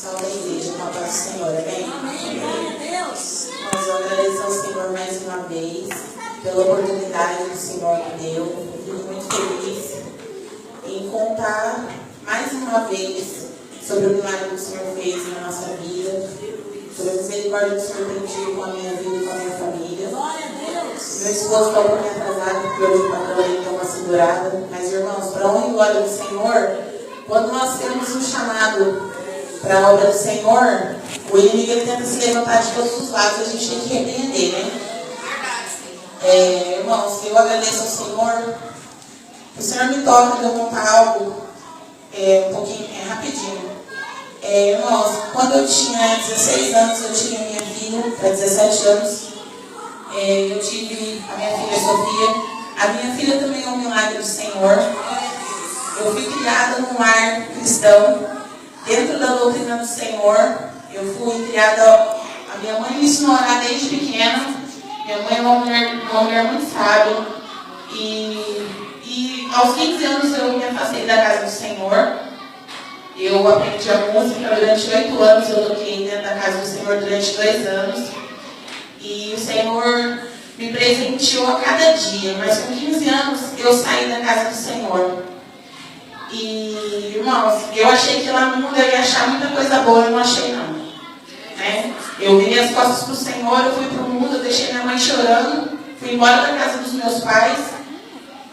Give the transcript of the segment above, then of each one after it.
Salve a igreja, com a paz do Senhor, amém? Amém, glória a Deus. Mas eu agradeço ao Senhor mais uma vez pela oportunidade que o Senhor me deu. Eu fico muito feliz em contar mais uma vez sobre o milagre que o Senhor fez na nossa vida, sobre a misericórdia que o Senhor tem tido com a minha vida e com a minha família. Glória a Deus. Meu esposo está um pouquinho atrasado, porque hoje o patrão aí deu uma segurada. Mas, irmãos, para a honra e glória do Senhor, quando nós temos um chamado para a obra do Senhor, o inimigo ele tenta se levantar de todos os lados, a gente tem que repreender, né? Irmãos, eu agradeço ao Senhor. O Senhor me toca de eu contar algo um pouquinho, rapidinho. Irmãos, quando eu tinha 16 anos, eu tive a minha filha, para 17 anos. Eu tive a minha filha Sofia. A minha filha também é um milagre do Senhor. Eu fui criada num lar cristão, dentro da doutrina do Senhor. Eu fui criada, a minha mãe me ensinou a orar desde pequena. Minha mãe é uma mulher muito sábia. E aos 15 anos eu me afastei da casa do Senhor. Eu aprendi a música durante 8 anos, eu toquei dentro da casa do Senhor durante 2 anos. E o Senhor me presenteou a cada dia, mas com 15 anos eu saí da casa do Senhor. E, irmãos, eu achei que lá no mundo eu ia achar muita coisa boa, eu não achei não. Né? Eu virei as costas para o Senhor, eu fui para o mundo, eu deixei minha mãe chorando, fui embora da casa dos meus pais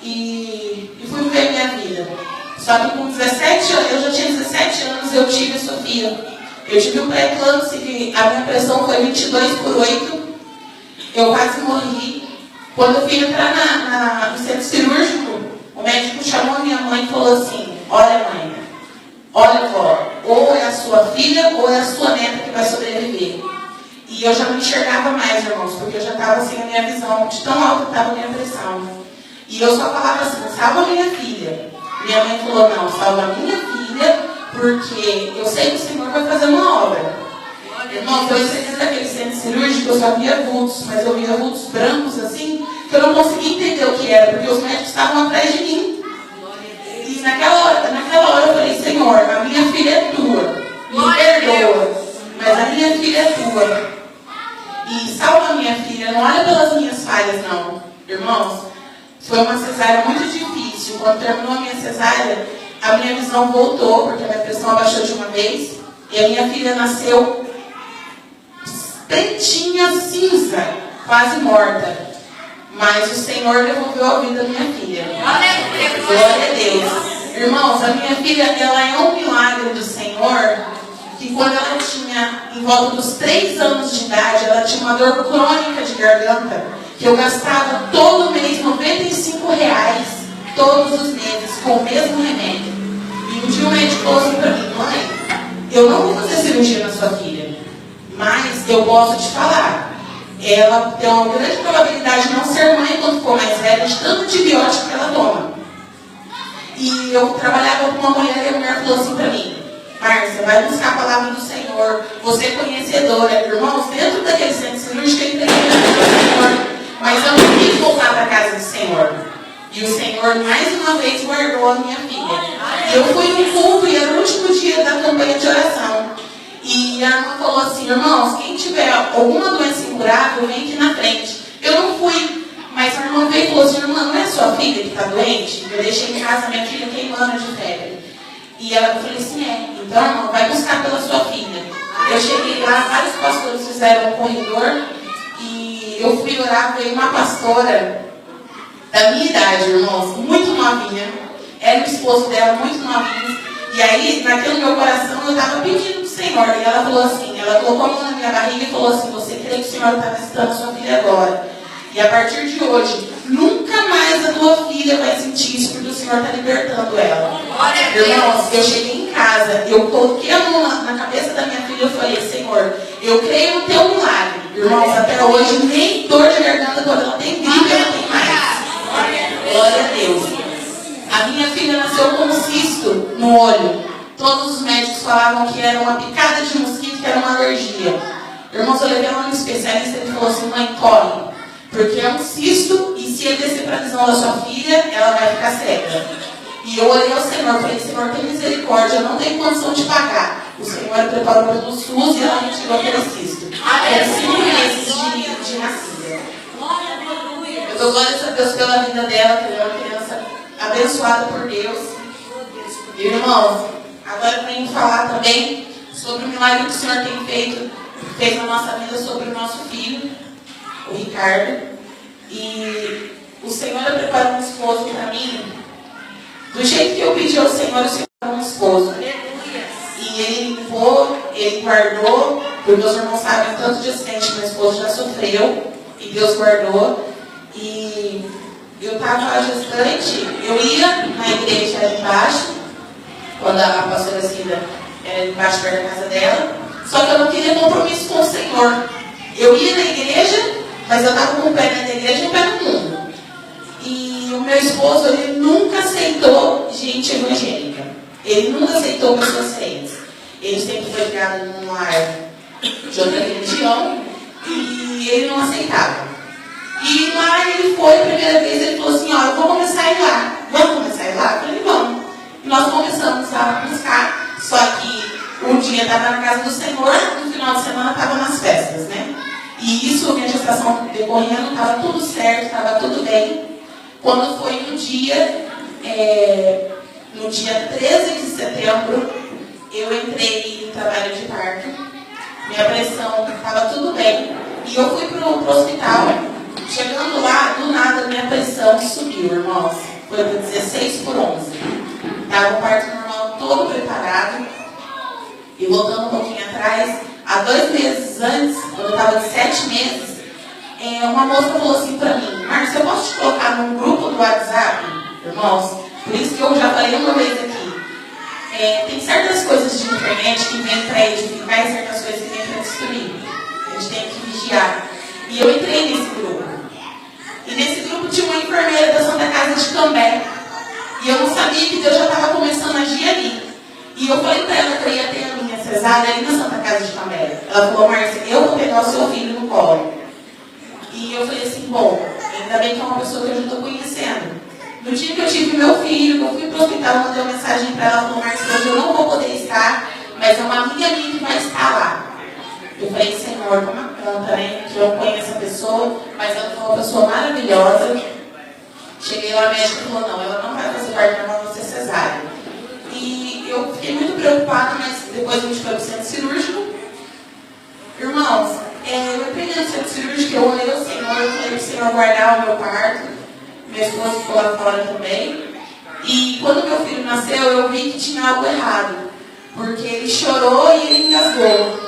e fui viver minha vida. Só que com 17 anos, eu já tinha 17 anos, eu tive a Sofia. Eu tive um pré-eclâmpsia, a minha pressão foi 22/8. Eu quase morri. Quando eu fui entrar no centro cirúrgico, o médico chamou a minha mãe e falou assim: olha mãe, olha vó, ou é a sua filha ou é a sua neta que vai sobreviver. E eu já não enxergava mais, irmãos, porque eu já estava sem a minha visão, de tão alta estava a minha pressão. E eu só falava assim: salva a minha filha. Minha mãe falou: não, salva a minha filha, porque eu sei que o Senhor vai fazer uma obra. Irmãos, eu saí daquele centro cirúrgico, eu só via vultos, mas eu via vultos brancos assim, que eu não conseguia entender o que era, porque os médicos estavam atrás de mim. E naquela hora eu falei: Senhor, a minha filha é tua, me perdoa, mas a minha filha é tua. E salva a minha filha, não olha pelas minhas falhas, não. Irmãos, foi uma cesárea muito difícil. Quando terminou a minha cesárea, a minha visão voltou, porque a minha pressão abaixou de uma vez, e a minha filha nasceu pretinha, cinza, quase morta. Mas o Senhor devolveu a vida da minha filha. Glória a Deus. Irmãos, a minha filha, ela é um milagre do Senhor, que quando ela tinha em volta dos 3 anos de idade, ela tinha uma dor crônica de garganta, que eu gastava todo mês R$95, todos os meses, com o mesmo remédio. E um dia o médico falou assim para mim: mãe, eu não vou fazer cirurgia na sua filha, mas eu posso te falar, ela tem uma grande probabilidade de não ser mãe quando for mais velha, de tanto antibiótico que ela toma. E eu trabalhava com uma mulher e a mulher falou assim para mim: Márcia, vai buscar a palavra do Senhor, você é conhecedora. Irmãos, dentro daquele centro cirúrgico eu entendi do Senhor, mas eu não quis voltar para a casa do Senhor. E o Senhor mais uma vez guardou a minha filha. E eu fui num culto e era o último dia da campanha de oração. E a irmã falou assim: irmãos, quem tiver alguma doença incurável, vem aqui na frente. Eu não fui, mas a irmã veio e falou assim: irmã, não é sua filha que está doente? Eu deixei em casa minha filha queimando de febre. E eu falei assim: então irmã, vai buscar pela sua filha. Eu cheguei lá, vários pastores fizeram um corredor e eu fui orar, veio uma pastora da minha idade, irmãos, muito novinha. Era o esposo dela, muito novinho. E aí, naquele meu coração, eu estava pedindo pro Senhor. E ela falou assim, ela colocou a mão na minha barriga e falou assim: você crê que o Senhor está visitando sua filha agora? E a partir de hoje, nunca mais a tua filha vai sentir isso, porque o Senhor está libertando ela. Irmãos, eu cheguei em casa, eu coloquei a mão na cabeça da minha filha e eu falei: Senhor, eu creio no teu milagre. Irmãos, até hoje, nem dor de garganta, quando ela tem gripe, ela tem mais. Glória a Deus. A minha filha nasceu com um cisto no olho. Todos os médicos falavam que era uma picada de mosquito, que era uma alergia. Irmãos, eu levei ela no especialista e ele falou assim: mãe, corre, porque é um cisto e se ele descer para a visão da sua filha, ela vai ficar cega. E eu orei ao Senhor, falei: Senhor, tem misericórdia, eu não tenho condição de pagar, O Senhor preparou pelo SUS e ela não tirou aquele cisto. Com 5 meses de nascida. Eu dou glórias a Deus pela vida dela, que ela é uma criança abençoada por Deus. Irmãos, agora eu venho falar também sobre o milagre que o Senhor fez na nossa vida, sobre o nosso filho, o Ricardo. E o Senhor preparou um esposo para mim. Do jeito que eu pedi ao Senhor, o Senhor preparou um esposo. E ele limpou, ele guardou, porque os irmãos sabem tanto de acidente que meu esposo já sofreu, e Deus guardou. E eu estava gestante, eu ia na igreja ali embaixo, quando a pastora Cida era embaixo perto da casa dela, só que eu não queria compromisso com o Senhor. Eu ia na igreja, mas eu estava com o pé na igreja e o pé no mundo. E o meu esposo, ele nunca aceitou gente evangélica. Ele nunca aceitou pessoas crentes. Ele sempre foi criado num lar de outra religião e ele não aceitava. E lá ele foi, a primeira vez, ele falou assim, ó, eu vou começar a ir lá. Vamos começar a ir lá? Eu falei, vamos. E nós começamos a buscar, só que um dia estava na casa do Senhor, no final de semana estava nas festas, né? E isso, minha gestação decorrendo, estava tudo certo, estava tudo bem. Quando foi no dia 13 de setembro, eu entrei em trabalho de parto. Minha pressão estava tudo bem. E eu fui para o hospital. Chegando lá, do nada, minha pressão subiu, irmãos. Foi para 16/11. Estava o parto normal todo preparado. E voltando um pouquinho atrás, há 2 meses antes, quando eu estava de 7 meses, uma moça falou assim para mim, Márcia, eu posso te colocar num grupo do WhatsApp? Irmãos, por isso que eu já falei uma vez aqui. Tem certas coisas de internet que vêm para edificar e certas coisas que vêm para destruir. A gente tem que vigiar. E eu entrei nesse grupo. E nesse grupo tinha uma enfermeira da Santa Casa de Cambé. E eu não sabia que Deus já estava começando a agir ali. E eu falei para ela que eu ia ter a minha cesárea ali na Santa Casa de Cambé. Ela falou, Márcia, eu vou pegar o seu filho no colo. E eu falei assim, bom, ainda bem que é uma pessoa que eu já estou conhecendo. No dia que eu tive meu filho, eu fui para o hospital, mandei uma mensagem para ela, falou, Márcia, hoje eu não vou poder estar, mas é uma amiga minha que vai estar lá. Eu falei, Senhor, toma conta, né? Que eu não conheço a pessoa, mas ela foi uma pessoa maravilhosa. Cheguei lá, a médica falou, não, ela não vai fazer parte normal, vai ser cesárea. E eu fiquei muito preocupada, mas depois a gente foi para o centro cirúrgico. Irmãos, eu entrei no centro cirúrgico, eu olhei ao Senhor, eu falei para o Senhor guardar o meu parto. Meu esposo ficou lá fora também. E quando meu filho nasceu, eu vi que tinha algo errado. Porque ele chorou e ele engasgou.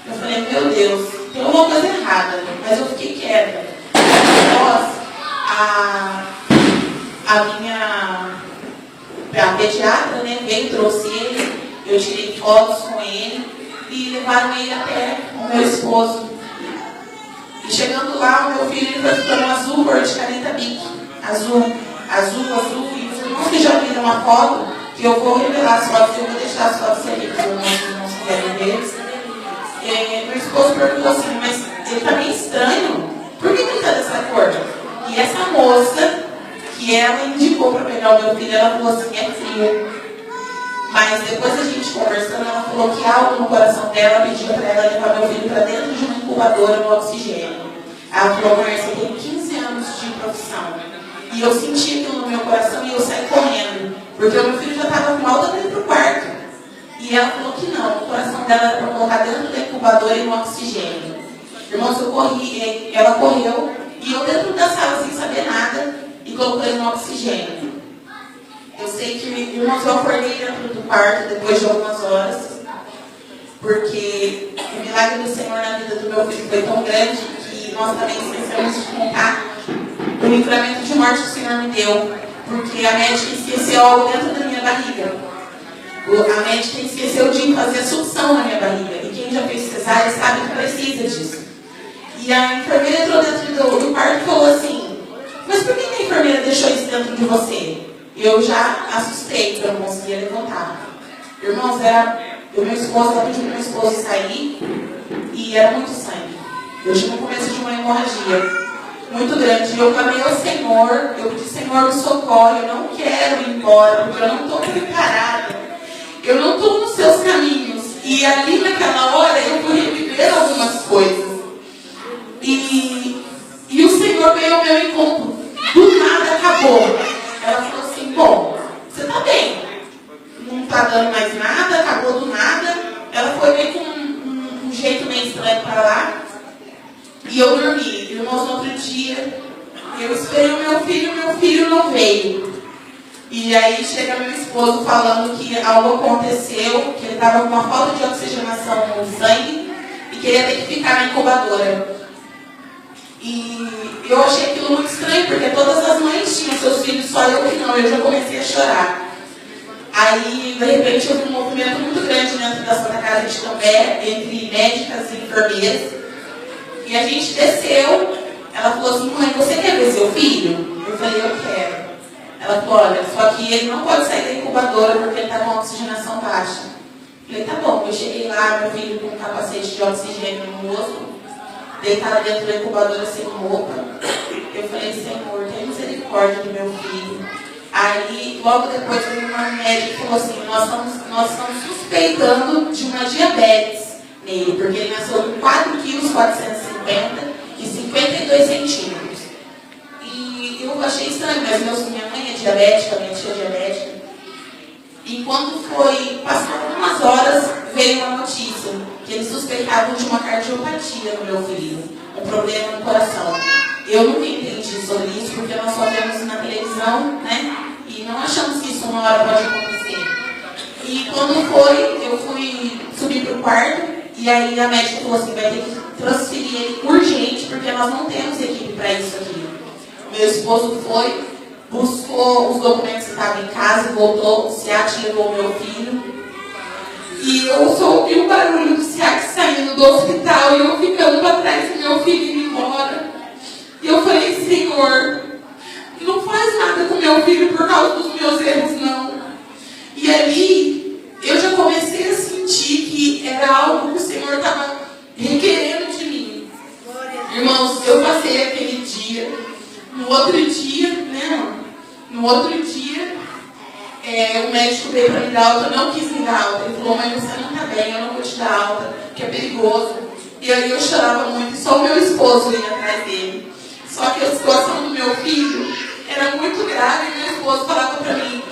Eu falei, meu Deus, tem alguma coisa errada. Mas eu fiquei quieta. Após a pediatra, né, veio, trouxe ele. Eu tirei fotos com ele. E levaram ele até o meu esposo. E chegando lá, o meu filho ele foi ficando azul, cor de caneta Bic. Azul. E os irmãos que já viram uma foto, que eu vou revelar as fotos, eu vou deixar as fotos ali, para os irmãos que querem ver. Meu esposo perguntou assim, mas ele está meio estranho, por que ele está dessa cor? E essa moça, que ela indicou para pegar o meu filho, ela falou assim, é frio. Mas depois a gente conversando, ela falou que algo no coração dela pediu para ela levar meu filho para dentro de uma incubadora no oxigênio. Ela falou, Márcia, tem 15 anos de profissão. E eu senti aquilo no meu coração e eu saí correndo. Porque o meu filho já estava com alta dentro do quarto. E ela falou que não, o coração dela era para colocar dentro da incubadora e no oxigênio. Irmãos, eu corri, ela correu, e eu dentro da sala sem saber nada, e coloquei no oxigênio. Eu sei que, irmãos, eu acordei dentro do quarto depois de algumas horas, porque o milagre do Senhor na vida do meu filho foi tão grande que nós também esquecemos de contar o livramento de morte que o Senhor me deu, porque a médica esqueceu algo dentro da minha barriga. A médica esqueceu de fazer a sucção na minha barriga, e quem já fez cesárea sabe que precisa disso. E a enfermeira entrou dentro do quarto e falou assim, mas por que a enfermeira deixou isso dentro de você? Eu já assustei, porque eu não conseguia levantar. Irmãos, o meu esposo, ela pediu para o meu esposo sair, e era muito sangue. Eu tive um começo de uma hemorragia muito grande. E eu clamei ao Senhor, eu pedi, Senhor, me socorre, eu não quero ir embora, porque eu não estou preparada. Eu não estou nos seus caminhos. E E ali naquela hora eu fui reviver algumas coisas. E o Senhor veio ao meu encontro. Do nada acabou. Ela falou assim, bom, você tá bem. Não tá dando mais nada, acabou do nada. Ela foi meio com um jeito meio estranho para lá. E eu dormi. Irmãos, no outro dia, eu esperei o meu filho não veio. E aí chega meu esposo falando que algo aconteceu, que ele estava com uma falta de oxigenação no sangue e que ele ia ter que ficar na incubadora. E eu achei aquilo muito estranho, porque todas as mães tinham seus filhos, só eu que não. Eu já comecei a chorar. Aí, de repente, houve um movimento muito grande dentro da Santa Casa de També, entre médicas e enfermeiras. E a gente desceu. Ela falou assim, mãe, você quer ver seu filho? Eu falei, eu quero. Ela falou, olha, só que ele não pode sair da incubadora porque ele está com oxigenação baixa. Eu falei, tá bom. Eu cheguei lá, meu filho com um capacete de oxigênio no rosto, deitado dentro da incubadora sem roupa. Eu falei, Senhor, tenha misericórdia do meu filho. Aí, logo depois, uma médica falou assim, nós estamos suspeitando de uma diabetes nele, porque ele nasceu com 4,450 kg e 52 centímetros. E eu achei estranho, mas minha mãe é diabética, minha tia é diabética. E quando foi, passando umas horas, veio uma notícia que eles suspeitavam de uma cardiopatia no meu filho, um problema no coração. Eu nunca entendi sobre isso, porque nós só vemos na televisão, né? E não achamos que isso uma hora pode acontecer. E quando foi, eu fui subir para o quarto, e aí a médica falou assim, vai ter que transferir ele urgente, porque nós não temos equipe para isso aqui. Meu esposo foi, buscou os documentos que estavam em casa, voltou, o SEAT levou meu filho. E eu só ouvi o barulho do SEAT saindo do hospital e eu ficando para trás do meu filho indo embora. E eu falei, Senhor, não faz nada com meu filho por causa dos meus erros, não. E ali, eu já comecei a sentir que era algo que o Senhor estava requerendo de mim. Irmãos, eu passei aquele dia, no outro dia, o médico veio para me dar alta, eu não quis me dar alta. Ele falou, mas você não está bem, eu não vou te dar alta, porque é perigoso. E aí eu chorava muito, e só o meu esposo ia atrás dele. Só que a situação do meu filho era muito grave, e meu esposo falava para mim,